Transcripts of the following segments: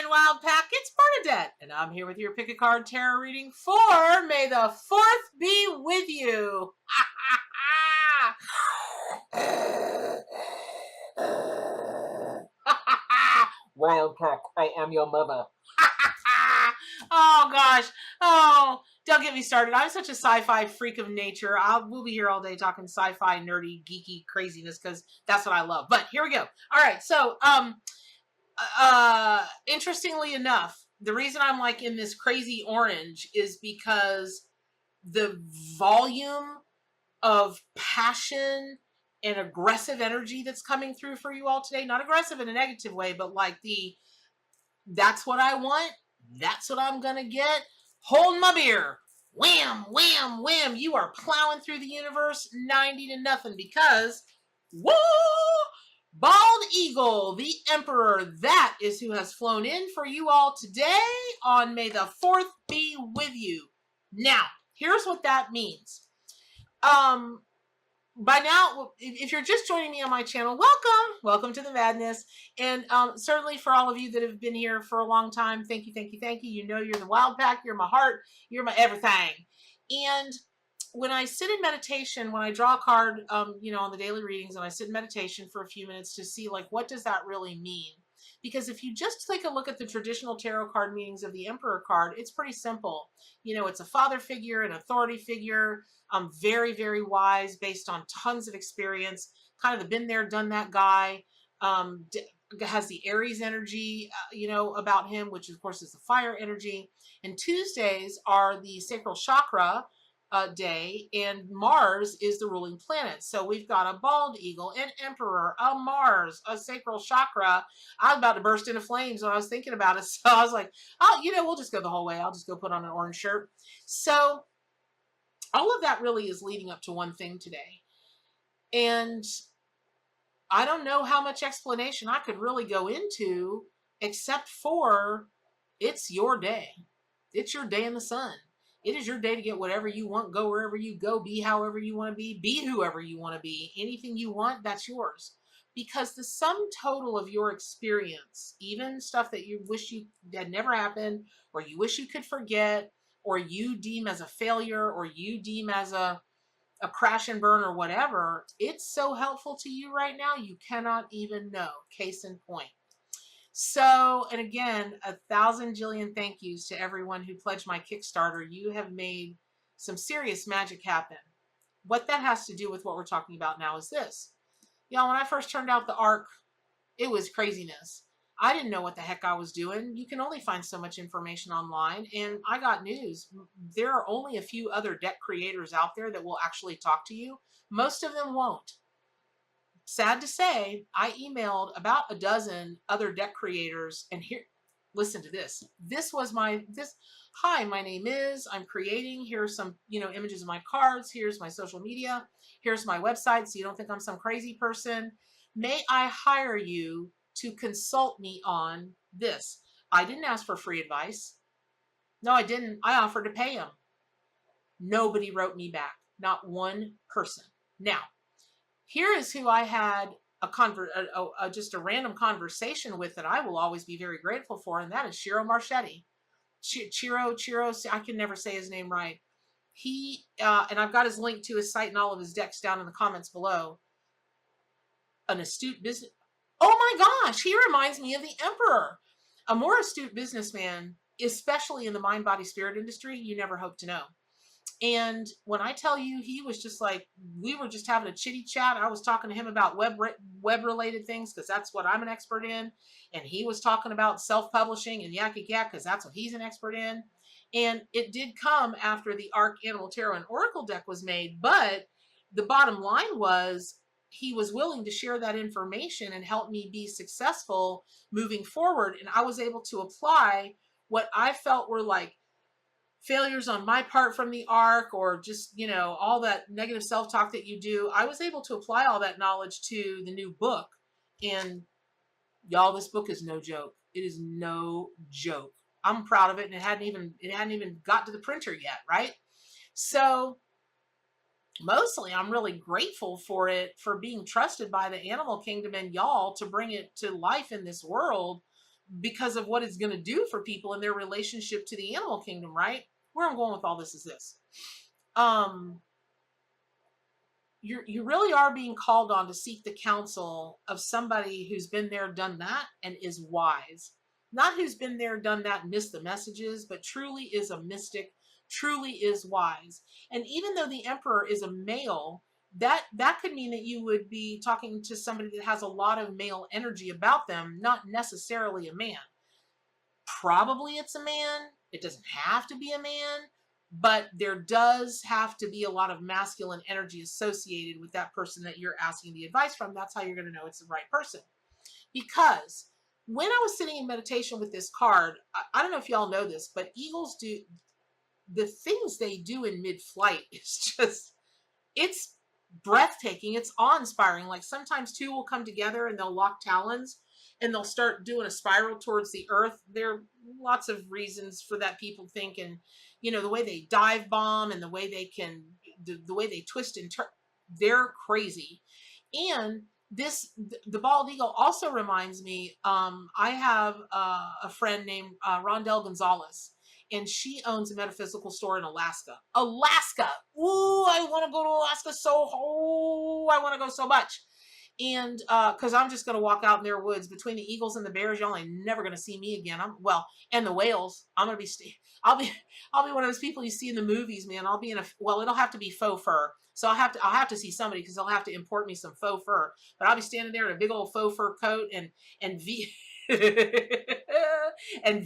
Wild Pack, it's Bernadette, and I'm here with your pick a card tarot reading for May the 4th be with you. Wild Pack, I am your mother. Oh gosh. Oh, don't get me started. I'm such a sci-fi freak of nature. We'll be here all day talking sci-fi, nerdy, geeky craziness because that's what I love. But here we go. All right. So, interestingly enough, the reason I'm like in this crazy orange is because the volume of passion and aggressive energy that's coming through for you all today, not aggressive in a negative way, but like that's what I want. That's what I'm going to get. Holding my beer. Wham, wham, wham. You are plowing through the universe 90-0 because, whoa, Bald Eagle, the Emperor, that is who has flown in for you all today on May the 4th be with you. Now, here's what that means. By now, if you're just joining me on my channel, welcome to the madness. And certainly for all of you that have been here for a long time, thank you. You know you're the Wild Pack, you're my heart, you're my everything. And when I sit in meditation, when I draw a card, on the daily readings, and I sit in meditation for a few minutes to see, like, what does that really mean? Because if you just take a look at the traditional tarot card meanings of the Emperor card, it's pretty simple. It's a father figure, an authority figure, very, very wise, based on tons of experience, kind of the been there, done that guy, has the Aries energy, about him, which of course is the fire energy. And Tuesdays are the Sacral Chakra day, and Mars is the ruling planet. So we've got a bald eagle, an emperor, a Mars, a sacral chakra. I was about to burst into flames when I was thinking about it. So I was like, oh, we'll just go the whole way. I'll just go put on an orange shirt. So all of that really is leading up to one thing today. And I don't know how much explanation I could really go into, except for it's your day. It's your day in the sun. It is your day to get whatever you want, go wherever you go, be however you want to be whoever you want to be. Anything you want, that's yours. Because the sum total of your experience, even stuff that you wish you had never happened, or you wish you could forget, or you deem as a failure, or you deem as a crash and burn or whatever, it's so helpful to you right now, you cannot even know. Case in point. So, and again, 1,000 jillion thank yous to everyone who pledged my Kickstarter. You have made some serious magic happen. What that has to do with what we're talking about now is this. Y'all, when I first turned out the arc, it was craziness. I didn't know what the heck I was doing. You can only find so much information online, and I got news. There are only a few other deck creators out there that will actually talk to you. Most of them won't. Sad to say, I emailed about a dozen other deck creators, and here, listen to this. This was hi, my name is, I'm creating, here's some, images of my cards, here's my social media, here's my website, so you don't think I'm some crazy person. May I hire you to consult me on this? I didn't ask for free advice. No, I didn't. I offered to pay them. Nobody wrote me back. Not one person. Now, here is who I had just a random conversation with that I will always be very grateful for, and that is Shiro Marchetti. Chiro, I can never say his name right. He, and I've got his link to his site and all of his decks down in the comments below. An astute business. Oh my gosh, he reminds me of the Emperor. A more astute businessman, especially in the mind, body, spirit industry, you never hope to know. And when I tell you, he was just like, we were just having a chitty chat. I was talking to him about web-related things because that's what I'm an expert in. And he was talking about self-publishing and yak because that's what he's an expert in. And it did come after the Arc Animal Tarot and Oracle deck was made. But the bottom line was he was willing to share that information and help me be successful moving forward. And I was able to apply what I felt were like failures on my part from the arc, or just, all that negative self-talk that you do. I was able to apply all that knowledge to the new book. And y'all, this book is no joke. It is no joke. I'm proud of it. And it hadn't even got to the printer yet. Right. So mostly I'm really grateful for it, for being trusted by the animal kingdom and y'all to bring it to life in this world because of what it's going to do for people in their relationship to the animal kingdom, right? Where I'm going with all this is this. You really are being called on to seek the counsel of somebody who's been there, done that, and is wise. Not who's been there, done that, and missed the messages, but truly is a mystic, truly is wise. And even though the emperor is a male, that could mean that you would be talking to somebody that has a lot of male energy about them, not necessarily a man. Probably it's a man. It doesn't have to be a man, but there does have to be a lot of masculine energy associated with that person that you're asking the advice from. That's how you're going to know it's the right person. Because when I was sitting in meditation with this card, I don't know if y'all know this, but eagles do the things they do in mid-flight is just, it's breathtaking. It's awe-inspiring. Like sometimes two will come together and they'll lock talons and they'll start doing a spiral towards the earth. There are lots of reasons for that, people think. And, you know, the way they dive bomb and the way they can, the way they twist and turn, they're crazy. And the bald eagle also reminds me, I have a friend named Rondell Gonzalez, and she owns a metaphysical store in Alaska. Alaska! Ooh, I want to go to Alaska I want to go so much. And because I'm just going to walk out in their woods between the eagles and the bears, y'all ain't never going to see me again. And the whales. I'll be one of those people you see in the movies, man. I'll be in it'll have to be faux fur. So I'll have to see somebody because they'll have to import me some faux fur. But I'll be standing there in a big old faux fur coat and and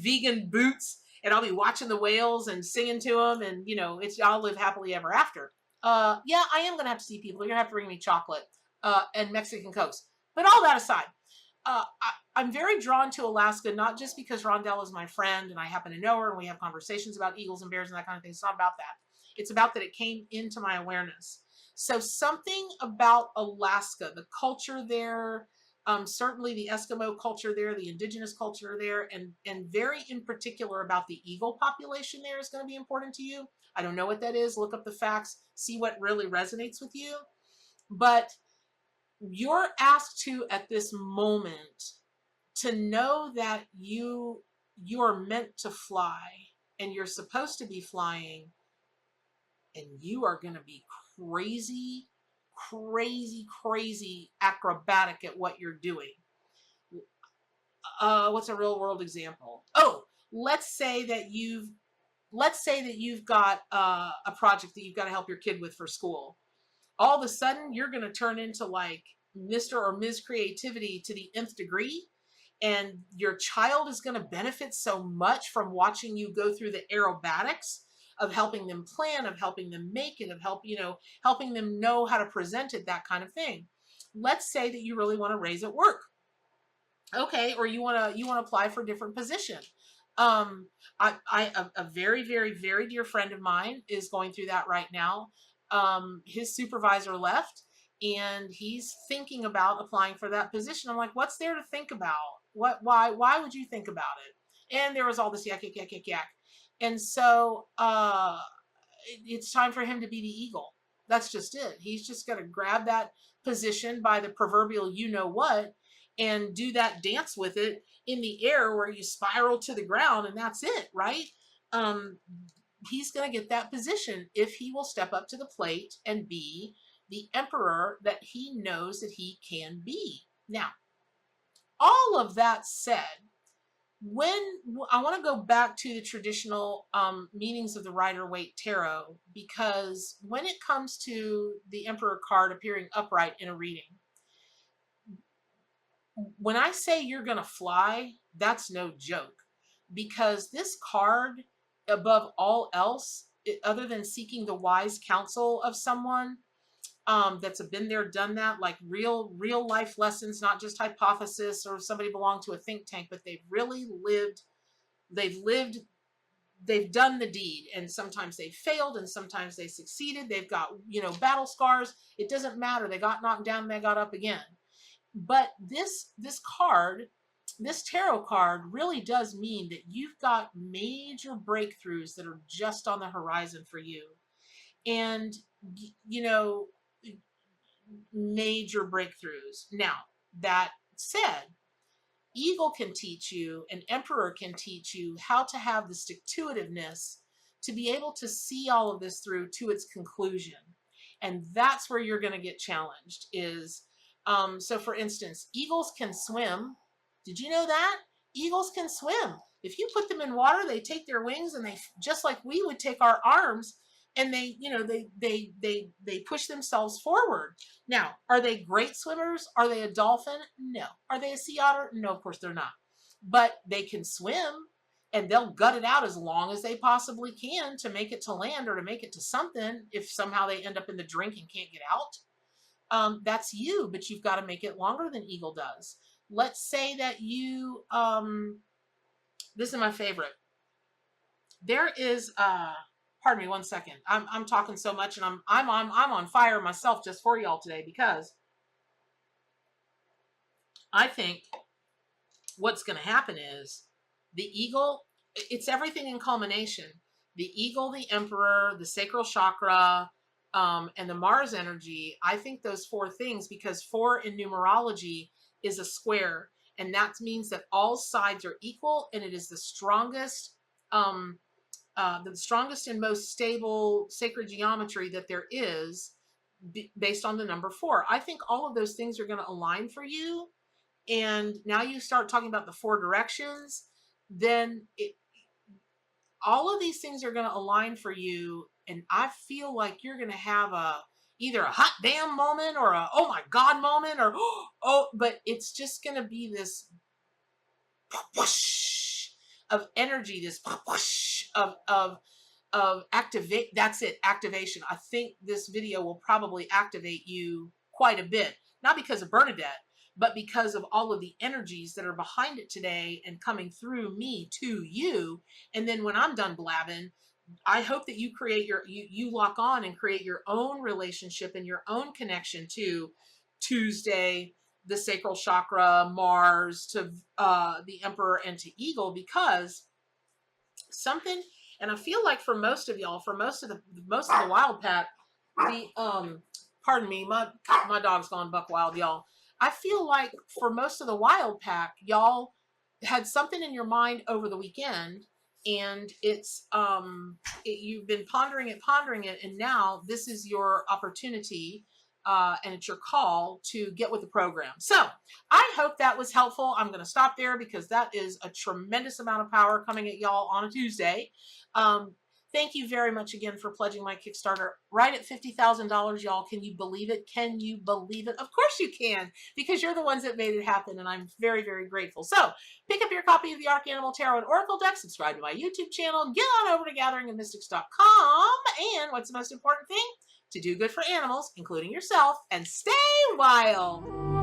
vegan boots, and I'll be watching the whales and singing to them, and you know, I'll live happily ever after. Yeah, I am gonna have to see people. You're gonna have to bring me chocolate and Mexican Cokes. But all that aside, I'm very drawn to Alaska, not just because Rondell is my friend and I happen to know her and we have conversations about eagles and bears and that kind of thing. It's not about that. It's about that it came into my awareness. So something about Alaska, the culture there, certainly the Eskimo culture there, the indigenous culture there, and very in particular about the eagle population there is going to be important to you. I don't know what that is. Look up the facts, see what really resonates with you. But you're asked to, at this moment, to know that you're meant to fly and you're supposed to be flying, and you are going to be crazy, crazy acrobatic at what you're doing. What's a real world example? Oh, let's say that you've got a project that you've got to help your kid with for school. All of a sudden, you're going to turn into like Mr. or Ms. Creativity to the nth degree. And your child is going to benefit so much from watching you go through the aerobatics of helping them plan, of helping them make it, of helping them know how to present it, that kind of thing. Let's say that you really want to raise at work. Okay, or you want to apply for a different position. A very, very, very dear friend of mine is going through that right now. His supervisor left and he's thinking about applying for that position. I'm like, what's there to think about? Why would you think about it? And there was all this yak. And so, it's time for him to be the eagle. That's just it. He's just going to grab that position by the proverbial, you know what, and do that dance with it in the air where you spiral to the ground, and that's it, right? He's going to get that position if he will step up to the plate and be the emperor that he knows that he can be. Now, all of that said, when I want to go back to the traditional meanings of the Rider-Waite Tarot, because when it comes to the Emperor card appearing upright in a reading, when I say you're going to fly, that's no joke, because this card, above all else, other than seeking the wise counsel of someone that's been there, done that, like real life lessons, not just hypothesis or somebody belonged to a think tank, but they've really lived, they've done the deed, and sometimes they failed and sometimes they succeeded. They've got, battle scars. It doesn't matter. They got knocked down and they got up again. But this card, this tarot card, really does mean that you've got major breakthroughs that are just on the horizon for you. And, major breakthroughs. Now, that said, Eagle can teach you, an emperor can teach you how to have the stick-to-itiveness to be able to see all of this through to its conclusion. And that's where you're going to get challenged is, so for instance, eagles can swim. Did you know that? Eagles can swim. If you put them in water, they take their wings and they, just like we would take our arms, and they, you know, they push themselves forward. Now, are they great swimmers? Are they a dolphin? No. Are they a sea otter? No, of course they're not. But they can swim, and they'll gut it out as long as they possibly can to make it to land or to make it to something if somehow they end up in the drink and can't get out. That's you, but you've got to make it longer than eagle does. Let's say that you, this is my favorite. There is, pardon me one second. I'm talking so much, and I'm on fire myself just for y'all today, because I think what's going to happen is the eagle, it's everything in culmination. The eagle, the emperor, the sacral chakra, and the Mars energy. I think those four things, because 4 in numerology is a square, and that means that all sides are equal, and it is the strongest and most stable sacred geometry that there is, based on the number 4. I think all of those things are going to align for you. And now you start talking about the 4 directions, then all of these things are going to align for you. And I feel like you're going to have either a hot damn moment or a oh my God moment, or but it's just going to be this whoosh of energy, this whoosh of activate. That's it, activation. I think this video will probably activate you quite a bit, not because of Bernadette, but because of all of the energies that are behind it today and coming through me to you. And then when I'm done blabbing, I hope that you create you lock on and create your own relationship and your own connection to Tuesday, the sacral chakra, Mars, to the emperor, and to eagle, because something, and I feel like for most of y'all, for most of the wild pack, the pardon me, my dog's gone buck wild, y'all. I feel like for most of the wild pack, y'all had something in your mind over the weekend, and it's you've been pondering it, and now this is your opportunity, and it's your call to get with the program. So I hope that was helpful. I'm going to stop there because that is a tremendous amount of power coming at y'all on a Tuesday. Thank you very much again for pledging my Kickstarter right at $50,000, y'all. Can you believe it? Can you believe it? Of course you can, because you're the ones that made it happen, and I'm very, very grateful. So pick up your copy of the Arcanimal Tarot and Oracle deck, subscribe to my YouTube channel, get on over to gatheringofmystics.com, and what's the most important thing? To do good for animals, including yourself, and stay wild.